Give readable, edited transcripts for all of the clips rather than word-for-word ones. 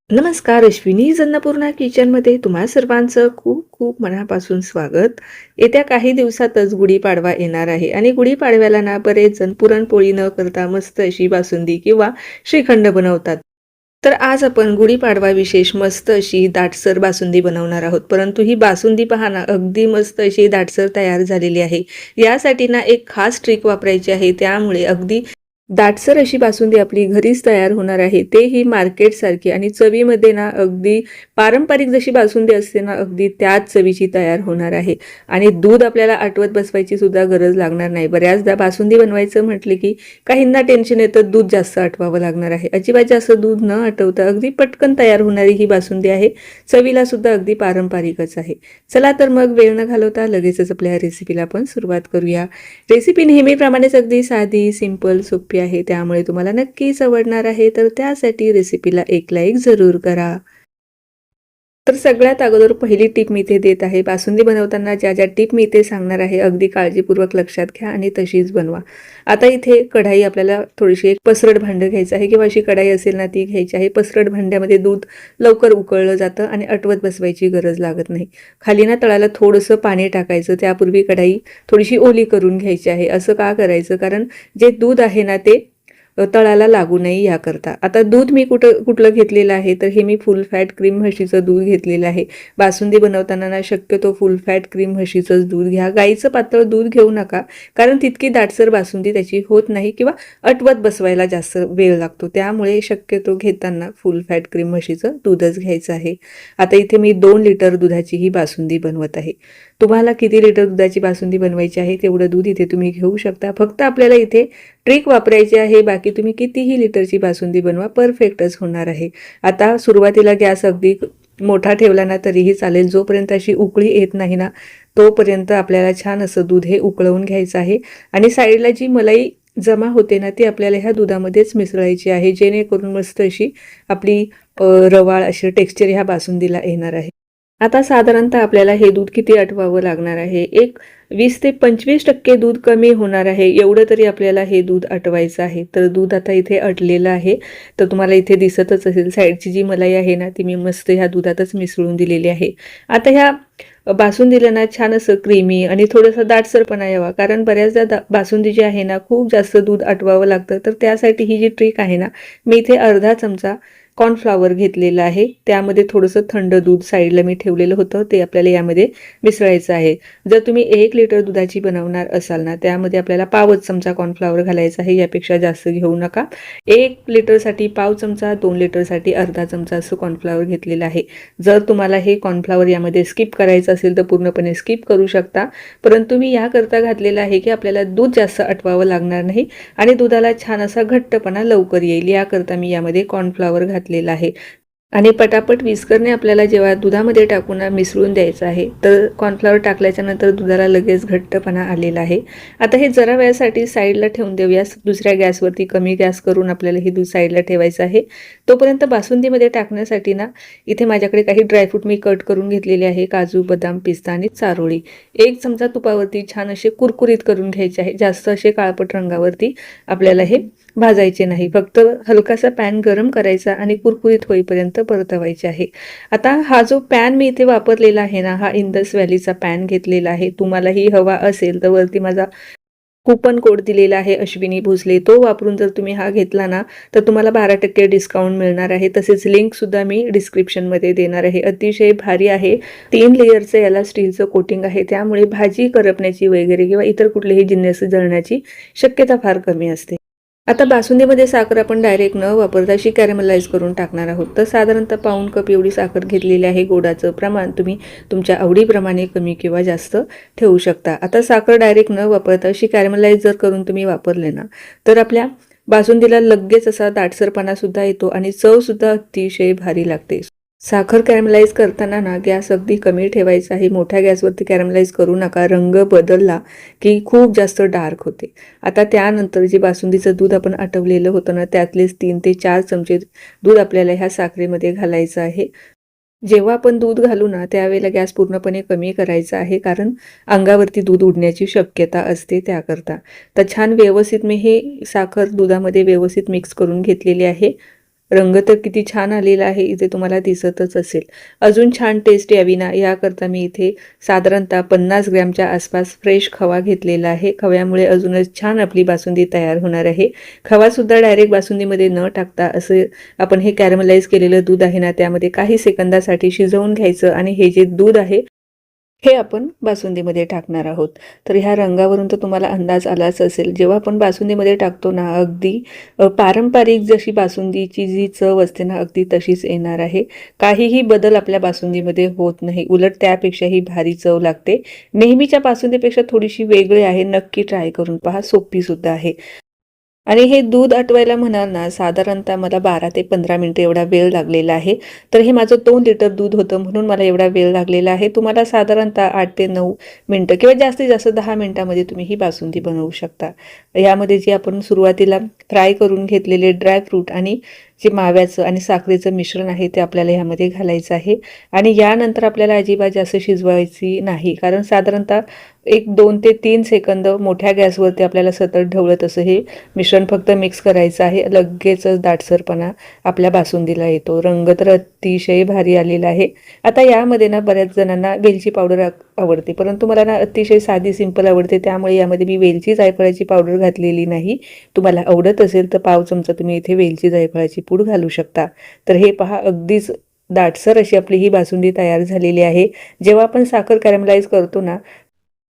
नमस्कार, अश्विनी अन्नपूर्णा किचनमध्ये तुम्हा सर्वांचं खूप खूप मनापासून स्वागत. येत्या काही दिवसातच गुढीपाडवा येणार आहे आणि गुढीपाडव्याला ना बरेच जण पुरणपोळी न करता मस्त अशी बासुंदी किंवा श्रीखंड बनवतात. तर आज आपण गुढीपाडवा विशेष मस्त अशी दाटसर बासुंदी बनवणार आहोत. परंतु ही बासुंदी पहा ना, अगदी मस्त अशी दाटसर तयार झालेली आहे. यासाठी ना एक खास ट्रिक वापरायची आहे. त्यामुळे अगदी दाटसर अशी बासुंदी आपली घरीच तयार होणार आहे, तेही मार्केटसारखी आणि चवीमध्ये ना अगदी पारंपरिक जशी बासुंदी असते ना, अगदी त्याच चवीची तयार होणार आहे. आणि दूध आपल्याला आटवत बसवायची सुद्धा गरज लागणार नाही. बऱ्याचदा बासुंदी बनवायचं म्हटले की काहींना टेन्शन येतं, दूध जास्त आटवावं लागणार आहे. अजिबात जास्त दूध न आटवता अगदी पटकन तयार होणारी ही बासुंदी आहे. चवीला सुद्धा अगदी पारंपरिकच आहे. चला तर मग वेळ न घालवता लगेचच आपल्या रेसिपीला आपण सुरुवात करूया. रेसिपी नेहमीप्रमाणेच अगदी साधी, सिंपल, सोपी आहे. त्यामुळे तुम्हाला नक्कीच आवडणार आहे. तर त्यासाठी रेसिपीला एक लाईक जरूर करा. तर सगळ्यात अगोदर पहिली टिप मी इथे देत आहे. बासुंदी बनवताना ज्या ज्या टिप मी इथे सांगणार आहे, अगदी काळजीपूर्वक लक्षात घ्या आणि तशीच बनवा. आता इथे कढाई आपल्याला थोडीशी एक पसरट भांडं घ्यायचं आहे किंवा अशी कढाई असेल ना ती घ्यायची आहे. पसरट भांड्यामध्ये दूध लवकर उकळलं जातं आणि आटवत बसवायची गरज लागत नाही. खाली ना तळाला थोडंसं पाणी टाकायचं. त्यापूर्वी कढाई थोडीशी ओली करून घ्यायची आहे. असं का करायचं? कारण जे दूध आहे ना ते तळाला लागू नये याकरता. आता दूध मी कुठलं घेतलेलं आहे, तर हे मी फुल फॅट क्रीम म्हशीचं दूध घेतलेलं आहे. बासुंदी बनवताना ना शक्यतो फुल फॅट क्रीम म्हशीचंच दूध घ्या. गाईचं पातळ दूध घेऊ नका, कारण तितकी दाटसर बासुंदी त्याची होत नाही किंवा आटवत बसवायला जास्त वेळ लागतो. त्यामुळे शक्यतो घेताना फुल फॅट क्रीम म्हशीचं दूधच घ्यायचं आहे. आता इथे मी 2 लिटर दुधाची ही बासुंदी बनवत आहे. तुम्हाला किती लिटर दुधाची बासुंदी बनवायची आहे तेवढं दूध इथे तुम्ही घेऊ शकता. फक्त आपल्याला इथे ट्रिक वापरायची आहे. बाकी तुम्ही कितीही लिटरची बासुंदी बनवा, परफेक्टच होणार आहे. आता सुरुवातीला गॅस अगदी मोठा ठेवला ना तरीही चालेल. जोपर्यंत अशी उकळी येत नाही ना, तोपर्यंत आपल्याला छान असं दूध हे उकळवून घ्यायचं आहे. आणि साईडला जी मलाई जमा होते ना, ती आपल्याला ह्या दुधामध्येच मिसळायची आहे, जेणेकरून मस्त अशी आपली रवाळ अशी टेक्स्चर ह्या बासुंदीला येणार आहे. आता साधारणतः आपल्याला हे दूध किती आटवावं लागणार आहे? एक 20 ते 25% दूध कमी होणार आहे. एवढं तरी आपल्याला हे दूध आटवायचं आहे. तर दूध आता इथे आटलेलं आहे. तर तुम्हाला इथे दिसतच असेल, साईडची जी मलाई आहे ना, ती मी मस्त ह्या दुधातच मिसळून दिलेली आहे. आता ह्या बासुंदीला ना छान असं क्रीमी आणि थोडंसं दाटसरपणा यावा, कारण बऱ्याचदा बासुंदी जी आहे ना, खूप जास्त दूध आटवावं लागतं. तर त्यासाठी ही जी ट्रिक आहे ना, मी इथे अर्धा चमचा कॉर्नफ्लॉवर घेतलेलं आहे. त्यामध्ये थोडंसं थंड दूध साईडला मी ठेवलेलं होतं, ते आपल्याला यामध्ये मिसळायचं आहे. जर तुम्ही 1 लिटर दुधाची बनवणार असाल ना, त्यामध्ये आपल्याला पावच चमचा कॉर्नफ्लॉवर घालायचा आहे. यापेक्षा जास्त घेऊ नका. 1 लिटरसाठी पाव चमचा, 2 लिटरसाठी अर्धा चमचा असं कॉर्नफ्लॉवर घेतलेलं आहे. जर तुम्हाला हे कॉर्नफ्लॉवर यामध्ये स्किप करायचं असेल तर पूर्णपणे स्किप करू शकता. परंतु मी याकरता घातलेलं आहे की आपल्याला दूध जास्त आटवावं लागणार नाही आणि दुधाला छान असा घट्टपणा लवकर येईल. याकरता मी यामध्ये कॉर्नफ्लॉवर घातलेला आहे. आणि पटापट विस्करने आपल्याला जेव्हा दुधामध्ये टाकून मिसळून द्यायचं आहे, तर कॉर्नफ्लॉवर टाकल्याच्या नंतर दुधाला लगेच घट्टपणा आलेला आहे. आता हे जरा वेळासाठी साईडला ठेवून देऊया. दुसऱ्या गॅसवरती कमी गॅस करून आपल्याला हे दूध साईडला ठेवायचं आहे. तोपर्यंत बासुंदीमध्ये टाकण्यासाठी ना, इथे माझ्याकडे काही ड्रायफ्रूट मी कट करून घेतलेले आहे. काजू, बदाम, पिस्ता आणि चारोळी. 1 चमचा तुपावरती छान असे कुरकुरीत करून घ्यायचे आहे. जास्त असे काळपट रंगावरती आपल्याला हे भाजायचे नाही. फक्त हलकासा पॅन गरम करायचा आणि कुरकुरीत होईपर्यंत परतवायचे आहे. आता हा जो पॅन मी इथे वापरलेला आहे ना, हा इंदस व्हॅलीचा पॅन घेतलेला आहे. तुम्हालाही हवा असेल तर वरती माझा कूपन कोड दिलेला आहे, अश्विनी भोसले. तो वापरून जर तुम्ही हा घेतला ना, तर तुम्हाला 12% डिस्काउंट मिळणार आहे. तसेच लिंकसुद्धा मी डिस्क्रिप्शनमध्ये देणार आहे. अतिशय भारी आहे. 3 लेयरचं याला स्टीलचं कोटिंग आहे. त्यामुळे भाजी करपण्याची वगैरे किंवा इतर कुठलेही जिन्नस जळण्याची शक्यता फार कमी असते. आता बासुंदीमध्ये साखर आपण डायरेक्ट न वापरता अशी कॅरेमलाइज करून टाकणार आहोत. तर साधारणतः पाऊण कप एवढी साखर घेतलेली आहे. गोडाचं प्रमाण तुम्ही तुमच्या आवडीप्रमाणे कमी किंवा जास्त ठेवू शकता. आता साखर डायरेक्ट न वापरता अशी कॅरेमलाइज जर करून तुम्ही वापरले ना, तर आपल्या बासुंदीला लगेच असा दाटसरपणा सुद्धा येतो आणि चव सुद्धा अतिशय भारी लागते. साखर कॅरमलाइज करताना ना गॅस अगदी कमी ठेवायचा आहे. मोठ्या गॅसवरती कॅरमलाइज करू नका. रंग बदलला की खूप जास्त डार्क होते. आता त्यानंतर जे बासुंदीचं दूध आपण आटवलेलं होतं ना, त्यातलेच 3 ते 4 चमचे दूध आपल्याला ह्या साखरेमध्ये घालायचं आहे. जेव्हा आपण दूध घालू ना, त्यावेळेला गॅस पूर्णपणे कमी करायचा आहे, कारण अंगावरती दूध उडण्याची शक्यता असते त्याकरता. तर छान व्यवस्थित मी हे साखर दुधामध्ये व्यवस्थित मिक्स करून घेतलेली आहे. रंग तर किती छान आलेला आहे, इथे तुम्हाला दिसतच असेल. अजून छान टेस्ट यावी ना याकरता मी इथे साधारणतः 50 ग्रॅमच्या आसपास फ्रेश खवा घेतलेला आहे. खव्यामुळे अजूनच छान आपली बासुंदी तयार होणार आहे. खवासुद्धा डायरेक्ट बासुंदीमध्ये न टाकता असं आपण हे कॅरमलाइज केलेलं दूध आहे ना, त्यामध्ये काही सेकंदासाठी शिजवून घ्यायचं आणि हे जे दूध आहे हे आपण बासुंदीमध्ये टाकणार आहोत. तर ह्या रंगावरून तर तुम्हाला अंदाज आलाच असेल. जेव्हा आपण बासुंदीमध्ये टाकतो ना, अगदी पारंपरिक जशी बासुंदीची जी चव असते ना, अगदी तशीच येणार आहे. काहीही बदल आपल्या बासुंदीमध्ये होत नाही. उलट त्यापेक्षाही भारी चव लागते. नेहमीच्या बासुंदीपेक्षा थोडीशी वेगळी आहे. नक्की ट्राय करून पहा. सोपीसुद्धा आहे. आणि हे दूध आटवायला म्हणाल ना, साधारणतः मला 12 ते 15 मिनिटं एवढा वेळ लागलेला आहे. तर हे माझं 2 लिटर दूध होतं म्हणून मला एवढा वेळ लागलेला आहे. तुम्हाला साधारणतः 8 ते 9 मिनिटं किंवा जास्तीत जास्त 10 मिनिटामध्ये तुम्ही ही बासुंदी बनवू शकता. यामध्ये जे आपण सुरुवातीला फ्राय करून घेतलेले ड्रायफ्रूट आणि जे माव्याचं आणि साखरेचं मिश्रण आहे ते आपल्याला ह्यामध्ये घालायचं आहे. आणि यानंतर आपल्याला अजिबात जास्त शिजवायची नाही, कारण साधारणतः 2 ते 3 सेकंद मोठ्या गॅसवरती आपल्याला सतत ढवळत असं हे मिश्रण फक्त मिक्स करायचं आहे. लगेचच दाटसरपणा आपल्या बासुंदीला येतो. रंग तर अतिशय भारी आलेला आहे. आता यामध्ये ना बऱ्याच जणांना वेलची पावडर आवडते, परंतु मला ना अतिशय साधी सिंपल आवडते, त्यामुळे यामध्ये मी वेलची जायफळाची पावडर घातलेली नाही. तुम्हाला आवडत असेल तर पाव चमचा तुम्ही इथे वेलची जायफळाची पूड घालू शकता. तर हे पहा, अगदीच दाटसर अशी आपली ही बासुंदी तयार झालेली आहे. जेव्हा आपण साखर कॅरमलाइज करतो ना,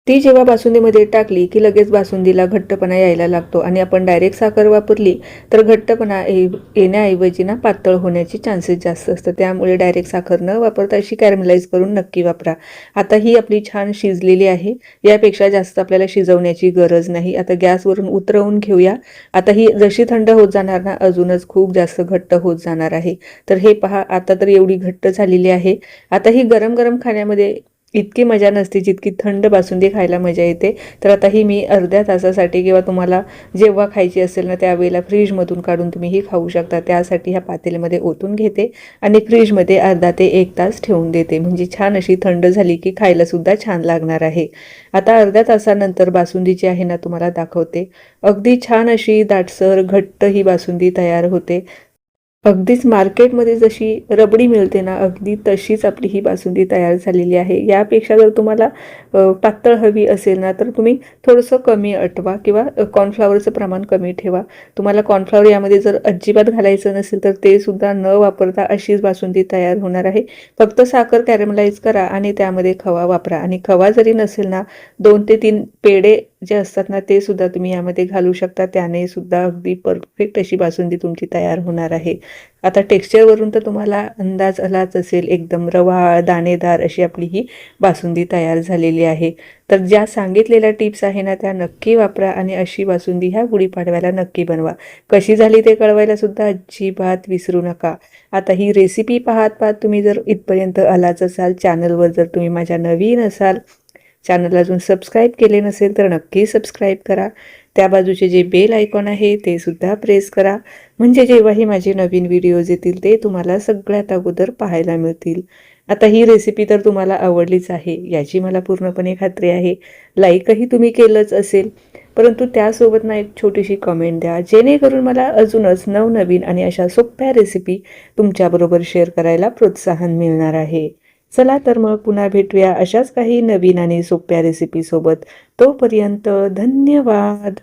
ती जेव्हा बासुंदीमध्ये टाकली की लगेच बासुंदीला घट्टपणा यायला लागतो आणि आपण डायरेक्ट साखर वापरली तर घट्टपणा येण्याऐवजी ना पातळ होण्याचे चान्सेस जास्त असतात. त्यामुळे डायरेक्ट साखर न वापरता अशी कॅरमलाइज करून नक्की वापरा. आता ही आपली छान शिजलेली आहे. यापेक्षा जास्त आपल्याला शिजवण्याची गरज नाही. आता गॅसवरून उतरवून घेऊया. आता ही जशी थंड होत जाणार ना, अजूनच खूप जास्त घट्ट होत जाणार आहे. तर हे पहा, आता तर एवढी घट्ट झालेली आहे. आता ही गरम गरम खाण्यामध्ये इतकी मजा नसते जितकी थंड बासुंदी खायला मजा येते. तर आता ही मी अर्ध्या तासासाठी किंवा तुम्हाला जेव्हा खायची असेल ना त्यावेळेला फ्रीजमधून काढून तुम्ही ही खाऊ शकता. त्यासाठी ह्या पातेल्यामध्ये ओतून घेते आणि फ्रीजमध्ये अर्धा ते 1 तास ठेवून देते. म्हणजे छान अशी थंड झाली की खायला सुद्धा छान लागणार आहे. आता अर्ध्या तासानंतर बासुंदी जी आहे ना तुम्हाला दाखवते. अगदी छान अशी दाटसर घट्ट ही बासुंदी तयार होते. अगदीच मार्केटमध्ये जशी रबडी मिळते ना, अगदी तशीच आपली ही बासुंदी तयार झालेली आहे. यापेक्षा जर तुम्हाला पातळ हवी असेल ना, तर तुम्ही थोडंसं कमी अटवा किंवा कॉर्नफ्लॉवरचं प्रमाण कमी ठेवा. तुम्हाला कॉर्नफ्लॉवर यामध्ये जर अजिबात घालायचं नसेल तर ते सुद्धा न वापरता अशीच बासुंदी तयार होणार आहे. फक्त साखर कॅरमलाइज करा आणि त्यामध्ये खवा वापरा. आणि खवा जरी नसेल ना, 2 ते 3 पेढे जे असतात ना ते सुद्धा तुम्ही यामध्ये घालू शकता. त्याने सुद्धा अगदी परफेक्ट अशी बासुंदी तुमची तयार होणार आहे. आता टेक्स्चरवरून तर तुम्हाला अंदाज आलाच असेल, एकदम रवाळ दाणेदार अशी आपली ही बासुंदी तयार झालेली आहे. तर ज्या सांगितलेल्या टिप्स आहे ना त्या नक्की वापरा आणि अशी बासुंदी ह्या गुढीपाडव्याला नक्की बनवा. कशी झाली ते कळवायला सुद्धा अजिबात विसरू नका. आता ही रेसिपी पाहत तुम्ही जर इथपर्यंत आलाच असाल, चॅनलवर जर तुम्ही माझ्या नवीन असाल, चॅनल अजून सबस्क्राईब केले नसेल तर नक्की सबस्क्राईब करा. त्या बाजूचे जे बेल आयकॉन आहे ते सुद्धा प्रेस करा, म्हणजे जेव्हाही माझे नवीन व्हिडिओज येतील ते तुम्हाला सगळ्यात अगोदर पाहायला मिळतील. आता ही रेसिपी तर तुम्हाला आवडलीच आहे याची मला पूर्णपणे खात्री आहे. लाईकही तुम्ही केलंच असेल, परंतु त्यासोबत ना एक छोटीशी कमेंट द्या, जेणेकरून मला अजूनच नवनवीन आणि अशा सोप्या रेसिपी तुमच्याबरोबर शेअर करायला प्रोत्साहन मिळणार आहे. चला तर मग पुन्हा भेटूया अशाच काही नवीन आणि सोप्या रेसिपीसोबत. तोपर्यंत धन्यवाद.